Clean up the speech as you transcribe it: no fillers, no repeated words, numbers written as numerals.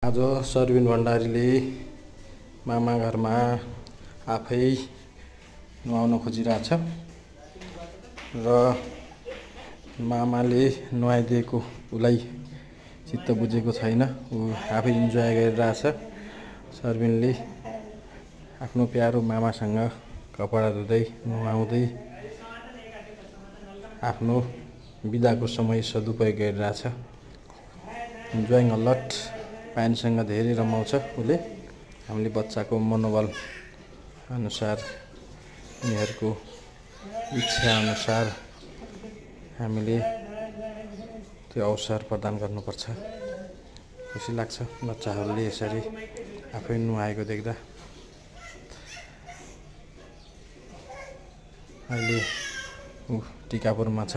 आज सरबिन भण्डारीले मामा घरमा आफै नुहाउन खोजिरहेछ र मामाले नुहाइदिएको उसलाई चित्त बुझेको छैन। ऊ आफै इन्जोय गरिरहेछ। सरबिनले आफ्नो प्यारो मामासँग कपडा धुँदै नुहाउँदै आफ्नो बिदाको समय सदुपयोग गरिरहेछ। Enjoying a lot. पानीसँग धेरै रमाउँछ उसले। हामीले बच्चाको मनोबल अनुसार उनीहरूको इच्छा अनुसार हामीले त्यो अवसर प्रदान गर्नुपर्छ। खुसी लाग्छ बच्चाहरूले यसरी आफै नुहाएको देख्दा। अहिले ऊ टिकापुरमा छ।